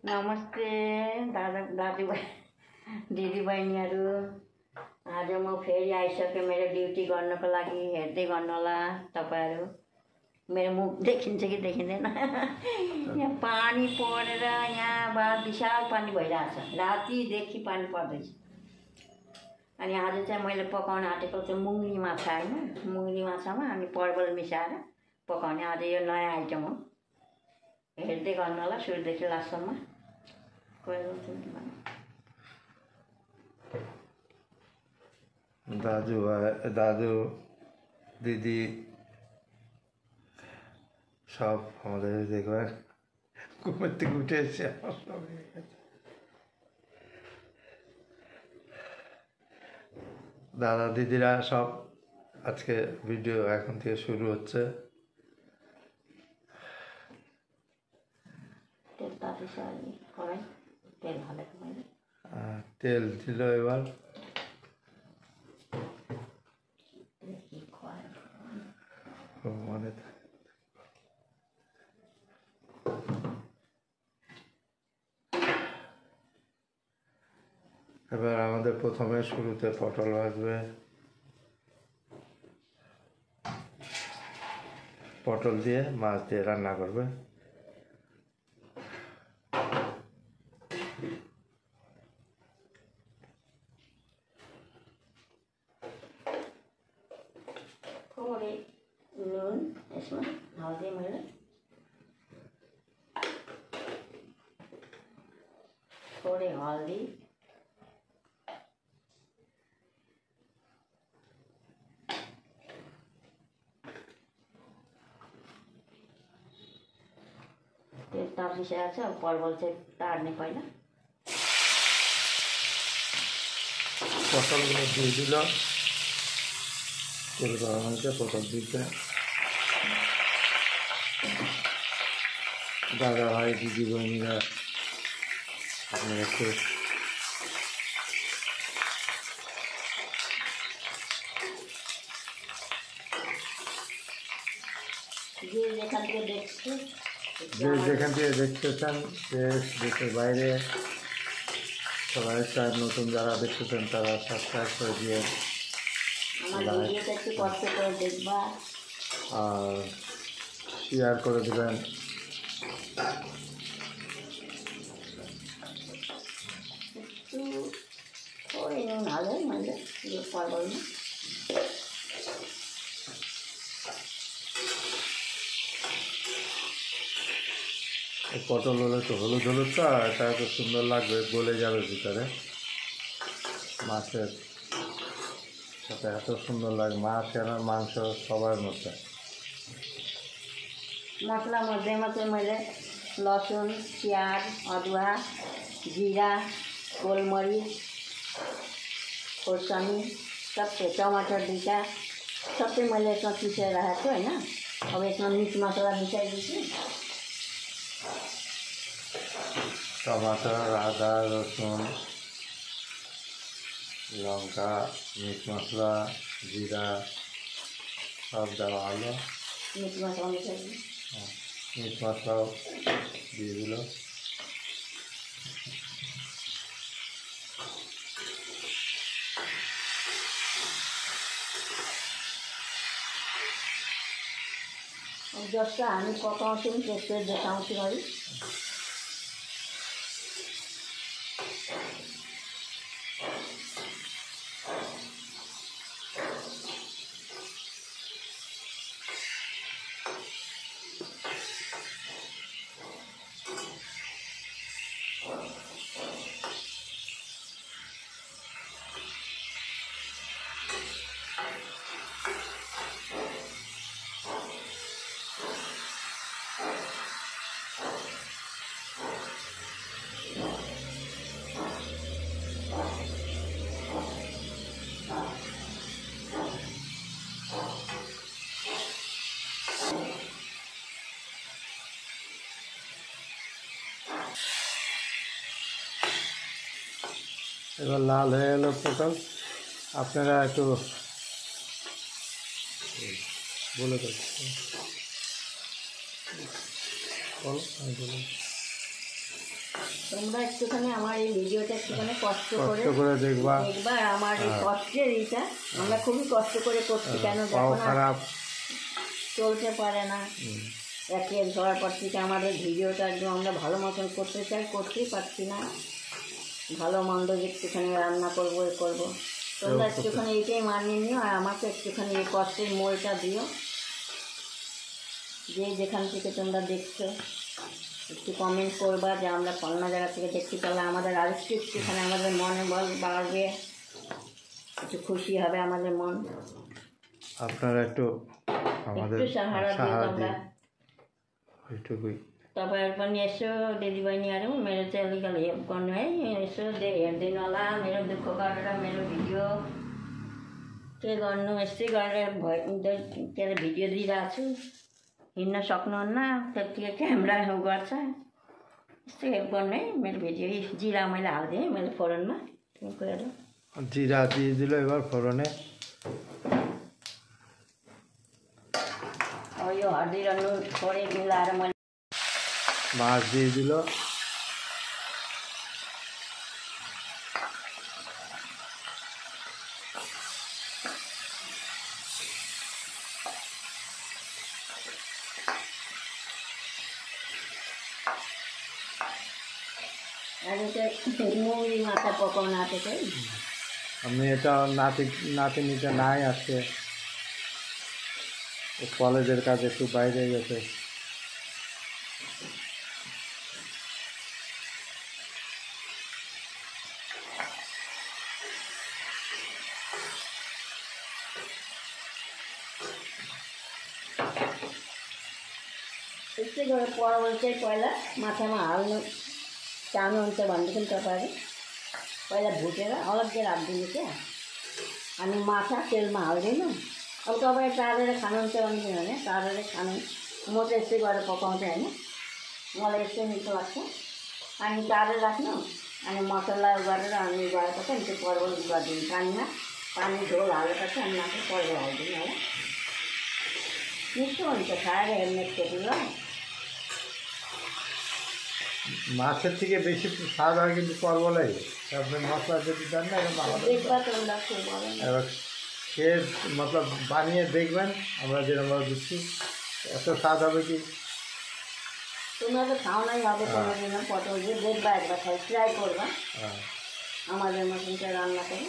नमस्ते दादा दाजुभाइ दिदीबहिनीहरू। आज म फेरि आइसकेँ मेरो ड्युटी गर्नको लागि। हेर्दै गर्नुहोला तपाईँहरू। मेरो मुख देखिन्छ कि देखिँदैन। यहाँ पानी परेर यहाँबाट विशाल पानी भइरहेछ। रातिदेखि पानी पर्दैछ। अनि आज चाहिँ मैले पकाउन आँटेको चाहिँ मुङ्गी माछा होइन, मुङ्गी माछामा अनि परवल मिसाएर पकाउने। आज यो नयाँ आइटम हो। हेर्दै गर्नुहोला सुरुदेखि लास्टसम्म। दादू দিদি সব আমাদের দেখবেন ঘুমের থেকে উঠে এসে দাদা দিদিরা সব আজকে ভিডিও এখন থেকে শুরু হচ্ছে। তেল দিল এবার। মানে এবার আমাদের প্রথমে শুরুতে পটল ভাজবে। পটল দিয়ে মাছ দিয়ে রান্না করবে। थोड़े नून इसमें हल्दी मिले, थोड़ी हल्दी, तेल तापिसकेको छ। अब परवल चाहिँ तार्ने पहिला। পটলগুলো দিয়ে দিল। তেল গরম হয়েছে, পটল দিতে। দাদা ভাই দিদি বোনেরা আপনারা একটু যে যেখান থেকে দেখছেন দেশ দেশের বাইরে সবাই চার নতুন যারা দেখতেছেন তারা সাবস্ক্রাইব করে দিয়ে আর শেয়ার করে দেবেন। थोड़ी नून हाले मैले यो परवलमा। পটল হলে তো হলুদ হলুদটা এটা এত সুন্দর লাগবে, গলে যাবে ভিতরে। মাছের সাথে এত সুন্দর লাগে, মাছ আর মাংস সবার মধ্যে। मसला मध्येमा चाहिँ मैले लसुन, प्याज, अदुवा, जिरा, गोलमरिच, खोर्सानी सबै, टमाटर दुईटा सबै मैले यसमा पिसेर राखेको छु होइन। अब यसमा मिट मसला मिसाइदिन्छु। टमाटर, आदा, रसुन, लंका, मिट मसला, जिरा सब देওয়া হলো। মিট মশলা মিশাই মিট মশলাও দিয়ে দিল। जस्तो हामी पकाउँछौँ त्यस्तै देखाउँछु है। এবার লাল হয়ে গেল পটল। আপনারা একটু বলে দেন, বলো, আমি বলি। তোমরা একটুখানি আমার এই ভিডিওটা একটুখানি কষ্ট কষ্ট করে দেখবা। আর আমার এই কষ্টের এইটা আমরা খুবই কষ্ট করে করছি, কেন দেখো না খারাপ চলতে পারে না। একের ধরার পর থেকে আমাদের ভিডিওটা একদম আমরা ভালো মতন করতে চাই, করতেই পারছি না। ভালো মন্দ একটুখানি রান্না করবো এ করবো, তোমরা একটুখানি এইটাই মানিয়ে নিও আর আমাকে একটুখানি এই কষ্টের মোলটা দিও। যে যেখান থেকে তোমরা দেখছো একটু কমেন্ট করবা যে আমরা অন্য জায়গা থেকে দেখছি, তাহলে আমাদের আরেকটু একটুখানি আমাদের মনে বল বাড়বে, একটু খুশি হবে আমাদের মন। আপনারা একটু আমাদের সাহারা দিও তোমরা এইটুকুই। তারপর एरपन यसो दिदीबहिनीहरू मेरो चाहिँ अलिकति हेल्प गर्नु है, यसो हेरिदिनु होला मेरो दुःख गरेर मेरो भिडियो के गर्नु, यस्तै गरेर के अरे भिडियो दिइरहेको छु, हिँड्न सक्नुहुन्न त्यतिकै क्यामेरा गर्छ, यस्तै हेल्प गर्नु है मेरो भिडियो। जिरा मैले हालिदिएँ है मैले फोरनमा, गएर জিরা দিয়ে দিল এবার ফোড়নে। अब यो हर्दी र नुन थोरै मिलाएर मैले মাছ দিয়ে দিল। आज चाहिँ मुगी माछा पकाउन आँटेको है। আমি এটা নাতিনিটা নাই আজকে, কলেজের কাজ একটু বাইরে গেছে। त्यस्तै गरेर परवल चाहिँ पहिला माछामा हाल्नु चाहनुहुन्छ भनेदेखि तपाईँहरू पहिला भुटेर अलग्गै राखिदिनु क्या, अनि माछा तेलमा हाल्दिनु। अब तपाईँ तारेर खानुहुन्छ भने तारेर खानु, म चाहिँ यस्तै गरेर पकाउँछु होइन, मलाई यस्तै मिठो लाग्छ। अनि तारेर राख्नु, अनि मसला गरेर अनि गएपछि अनि त्यो परवल गरिदिनु पानीमा, पानी झोल हालेपछि अनि माथि परवल हालिदिनु होला, मिठो हुन्छ, खाएर हेर्नु एकचोटि ल। মাছের থেকে বেশি স্বাদ হয় কিন্তু পরবলাই। আপনি মশলা যদি দেন না এবার খেয়ে মতলব বানিয়ে দেখবেন, আমরা যেরকম দিচ্ছি এত স্বাদ হবে কি। তোমরা তো খাও নাই হবে কোনোদিন পটল দিয়ে, দেখবা একবার ট্রাই করবা আমাদের মতনটা রান্না করে।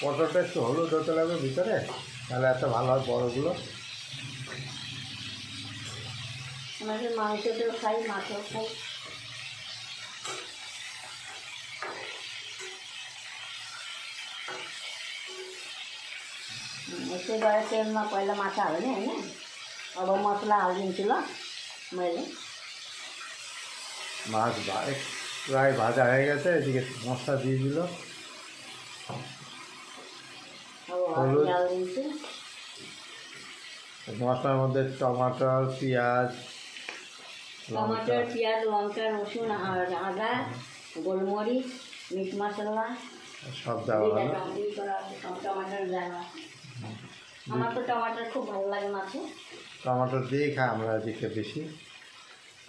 পটলটা একটু হলুদ হতে লাগবে ভিতরে, তাহলে এত ভালো হয় বড়গুলো। আমাদের মাংসতেও খাই, মাছেও খাই। यस्तै गरेर तेलमा पहिला माछा हाल्ने होइन। अब मसला हालिदिन्छु ल मैले। মাছ প্রায় ভাজা হয়ে গেছে, এদিকে মশলা দিয়ে দিল। अब हल्दी हालिदिन्छु। মশলার মধ্যে টমাটর, পেঁয়াজ, टमाटर, प्याज, लङ्का, रसुन, आदा, गोलमरिच, मिट मसला সব দেওয়া হলো। टमाटर जाना। আমার তো টমাটার খুব ভালো লাগে মাছে, টমাটর দিয়ে খাই আমরা এদিকে বেশি।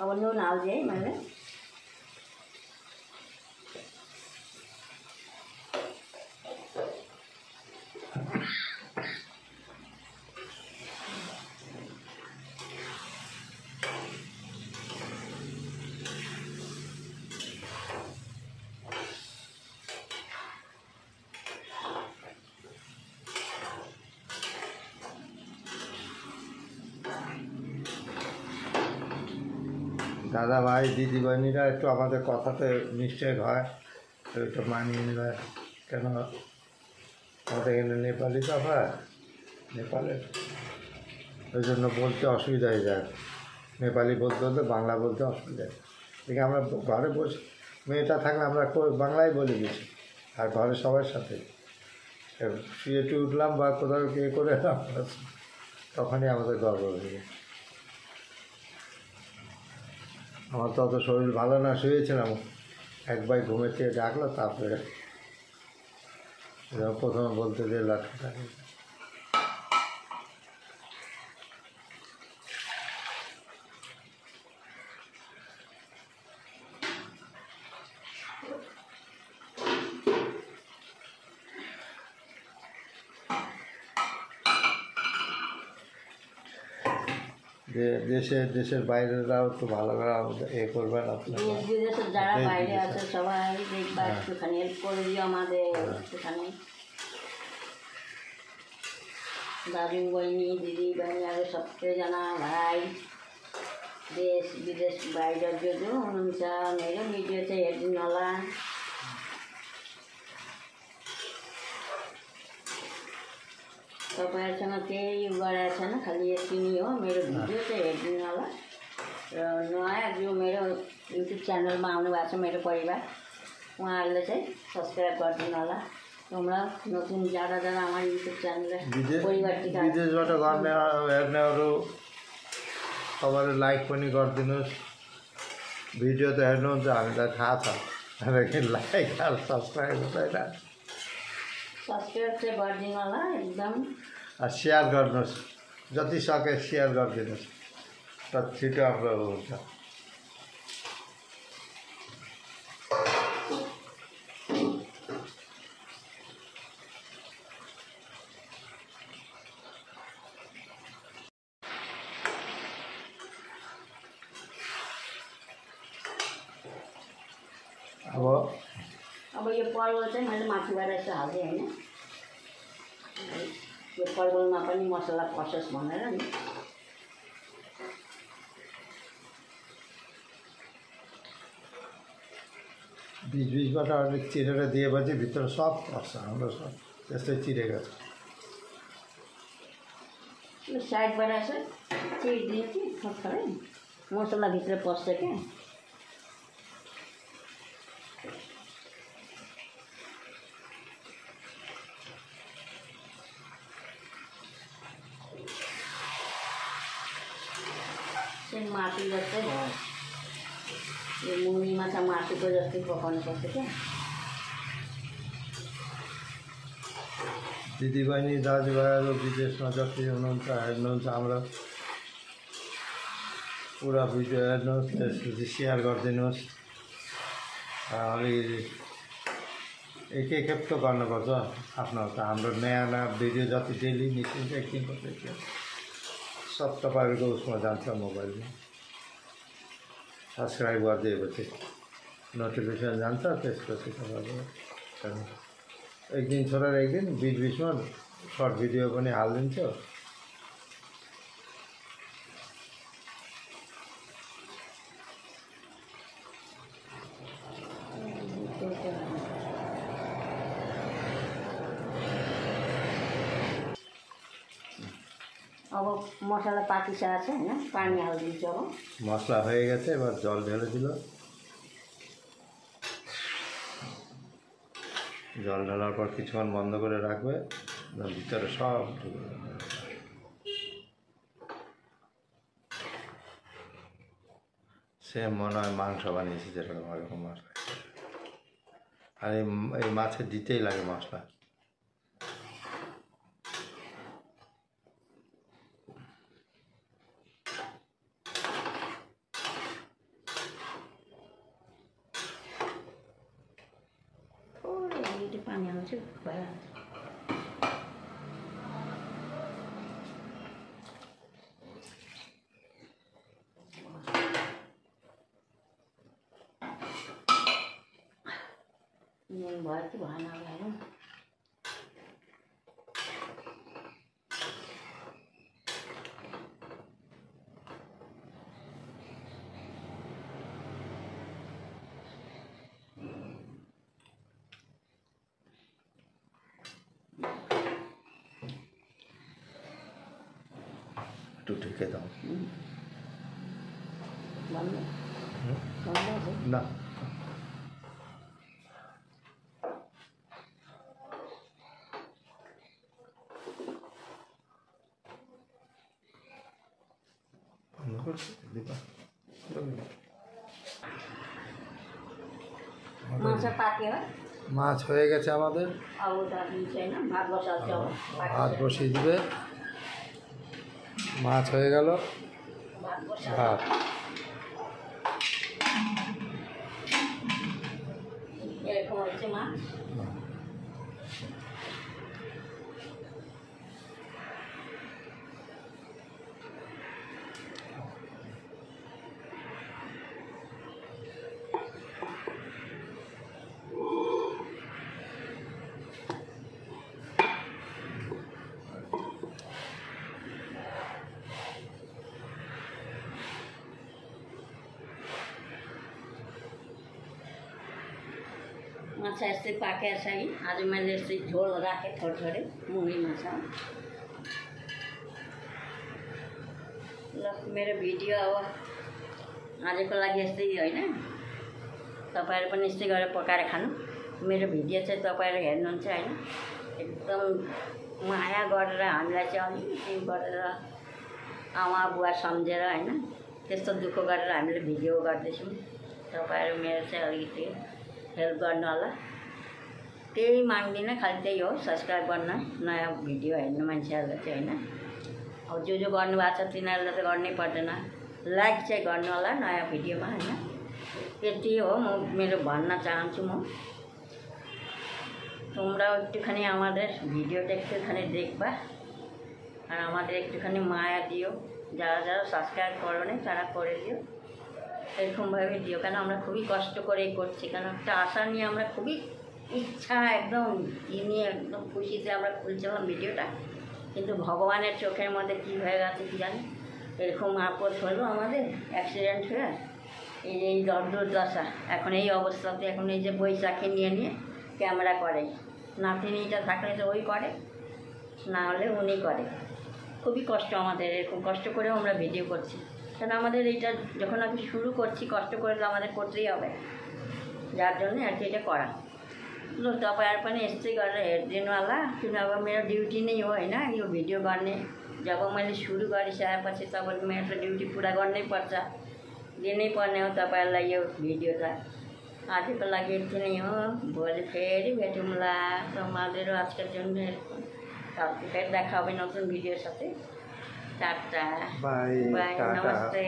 আবার নুন হালদি মানে দাদা ভাই দিদি বোনেরা একটু আমাদের কথাতে মিস্টেক হয়, তো একটু মানিয়ে নেবে। কেন আমাদের এখানে নেপালি তো হয়, নেপালের ওই জন্য বলতে অসুবিধা হয়ে যায়। নেপালি বলতে বলতে বাংলা বলতে অসুবিধা হয়। দেখে আমরা ঘরে বসে মেয়েটা থাকলে আমরা বাংলাই বলে গেছি, আর ঘরে সবার সাথে শুয়ে উঠলাম বা কোথাও কে করে এলাম, তখনই আমাদের গর্ব হয়ে যায়। আমার তো অত শরীর ভালো না, শুয়েছিলাম, এক ভাই ঘুমের থেকে ডাকলো, তারপরে প্রথমে বলতে যে লাঠিটা যে দেশের বাইরেরাও একটু ভালো করে এ করবেন আপনারা। দেশ বিদেশের যারা দেশ বাইরে বিদেশে। আছে সবাই দেখবা একটুখানি হেল্প করে দিও আমাদের একটুখানি। दादी बहिनी दिदी बहिनीहरू सबैजना भाइ देश विदेश बाहिर जो जो हुनुहुन्छ मेरो भिडियो चाहिँ हेरिदिनु होला। तपाईँहरूसँग केही गरेको छैन, खालि यति नै हो। मेरो भिडियो चाहिँ हेरिदिनु होला र नयाँ जो मेरो युट्युब च्यानलमा आउनु भएको छ मेरो परिवार उहाँहरूले चाहिँ सब्सक्राइब गरिदिनु होला। তোমরা নতুন যারা যারা আমার ইউটিউব চ্যানেলে পরিবারটিকে विदेशबाट गर्ने हेर्नेहरू तपाईँले लाइक पनि गरिदिनुहोस्। भिडियो त हेर्नुहुन्छ हामीलाई थाहा छ, लेकिन लाइक र सब्सक्राइब हुँदैन। सब्सक्राइब चाहिँ गरिदिनु होला एकदम। सेयर गर्नुहोस्, जति सके सेयर गरिदिनुहोस् त छिटो हाम्रो हुन्छ। अब यो परवल चाहिँ मैले माथिबाट यसो हाल्दिएँ होइन, यो परवलमा पनि मसला पसोस् भनेर नि। बिचबिचबाट अलिक चिरेर दिएपछि भित्र सब पर्छ, हाम्रो सब त्यस्तै चिरेको छ। यो साइडबाट यसो चिरिदियो कि थोरै मसलाभित्र पस्छ क्या। मासु जस्तै भयो, यो मुङ्गी माछा मासुको जस्तै पकाउनुपर्छ क्या। दिदीबहिनी दाजुभाइहरू विदेशमा जति हुनुहुन्छ हेर्नुहुन्छ हाम्रो पुरा भिडियो हेर्नुहोस्, त्यसपछि सेयर गरिदिनुहोस्। अलिकति एक खेप त गर्नुपर्छ आफ्नो। हाम्रो नयाँ नयाँ भिडियो जति डेली निस्किन्छ एकछिनको सब तपाईँहरूको उसमा जान्छ मोबाइलमा। सब्सक्राइब गरिदिएपछि नोटिफिकेसन जान्छ, त्यसपछि तपाईँको एक दिन छोडेर एक दिन बिचबिचमा सर्ट भिडियो पनि हालिदिन्छु। अब মশলা পাকিয়ে আছে না, পানি হালদিচ্ছি। अब মশলা হয়ে গেছে, এবার জল ঢেলে দিল। জল ঢালার পর কিছুক্ষণ বন্ধ করে রাখবে, ভিতরে সব ঢুকে যাবে। সেম মনে হয় মাংস বানিয়েছি যেরকম ওরকম মশলা। আর এই মাছে দিতেই লাগে মশলা। पानी हाल्छ भइहाल्छ। भयो कि भएन हेरौँ। একটু ঢেকে দাও না। মাছ হয়ে গেছে আমাদের। ভাত বসিয়ে দিবে। মাছ হয়ে গেল, ভাত। এরকম হচ্ছে মাছ। माछा यस्तै पाकेको छ है। आज मैले यस्तै झोल राखेँ थोरै मुङ्गी माछा। ल मेरो भिडियो अब आजको लागि यस्तै होइन, तपाईँहरू पनि यस्तै गरेर पकाएर खानु। मेरो भिडियो चाहिँ तपाईँहरू हेर्नुहुन्छ होइन, एकदम माया गरेर हामीलाई चाहिँ अलिकति गरेर आमा बुवा सम्झेर होइन, त्यस्तो दुःख गरेर हामीले भिडियो गर्दैछौँ। तपाईँहरू मेरो चाहिँ अलिकति हेल्प गर्नु होला। केही माग्दिनँ, खालि त्यही हो सब्सक्राइब गर्न, नयाँ भिडियो हेर्नु मान्छेहरूलाई चाहिँ होइन। अब जो गर्नुभएको छ तिनीहरूलाई त गर्नै पर्दैन, लाइक चाहिँ गर्नु होला नयाँ भिडियोमा होइन। यति हो म मेरो भन्न चाहन्छु। म তোমরাও একটুখানি আমাদের ভিডিওটা একটুখানি দেখবা আর আমাদের একটুখানি মায়া দিও, যারা যারা সাবস্ক্রাইব করো নি তারা করে দিও, এরকমভাবে দিও। কেন আমরা খুবই কষ্ট করেই করছি, কারণ একটা আশা নিয়ে আমরা খুবই ইচ্ছা একদম নিয়ে একদম খুশিতে আমরা খুলছিলাম ভিডিওটা, কিন্তু ভগবানের চোখের মধ্যে কী হয়ে গেছে কী জানি, এরকম আপদ হলো আমাদের অ্যাক্সিডেন্ট হয়ে এই দুর্দশা। এখন এই অবস্থাতে এখন এই যে বৈশাখী নিয়ে ক্যামেরা করে, নাতিনিটা থাকলে তো ওই করে, না হলে উনি করে। খুবই কষ্ট আমাদের, এরকম কষ্ট করেও আমরা ভিডিও করছি, কারণ আমাদের এইটা যখন আমি শুরু করছি কষ্ট করে তো আমাদের করতেই হবে, যার जन्य আর কি এটা करा। तो तपाईहरु पनि यस्तै गरेर हेरिदिनु होला, किन अब मेरो ड्युटी नै हो होइन यो भिडियो गर्ने। जब मैले सुरु गरिसकेपछि तब मेरो त ड्युटी पुरा गर्नै पर्छ, दिनै पर्ने हो तपाईहरुलाई यो भिडियो त। आजको लागि यति नै हो, भोलि फेरि भेटौँला। তোমাদেরও আজকের জন্য কালকে ফের দেখা হবে নতুন ভিডিওর সাথে। Tata, bye, bye, tata. Namaste.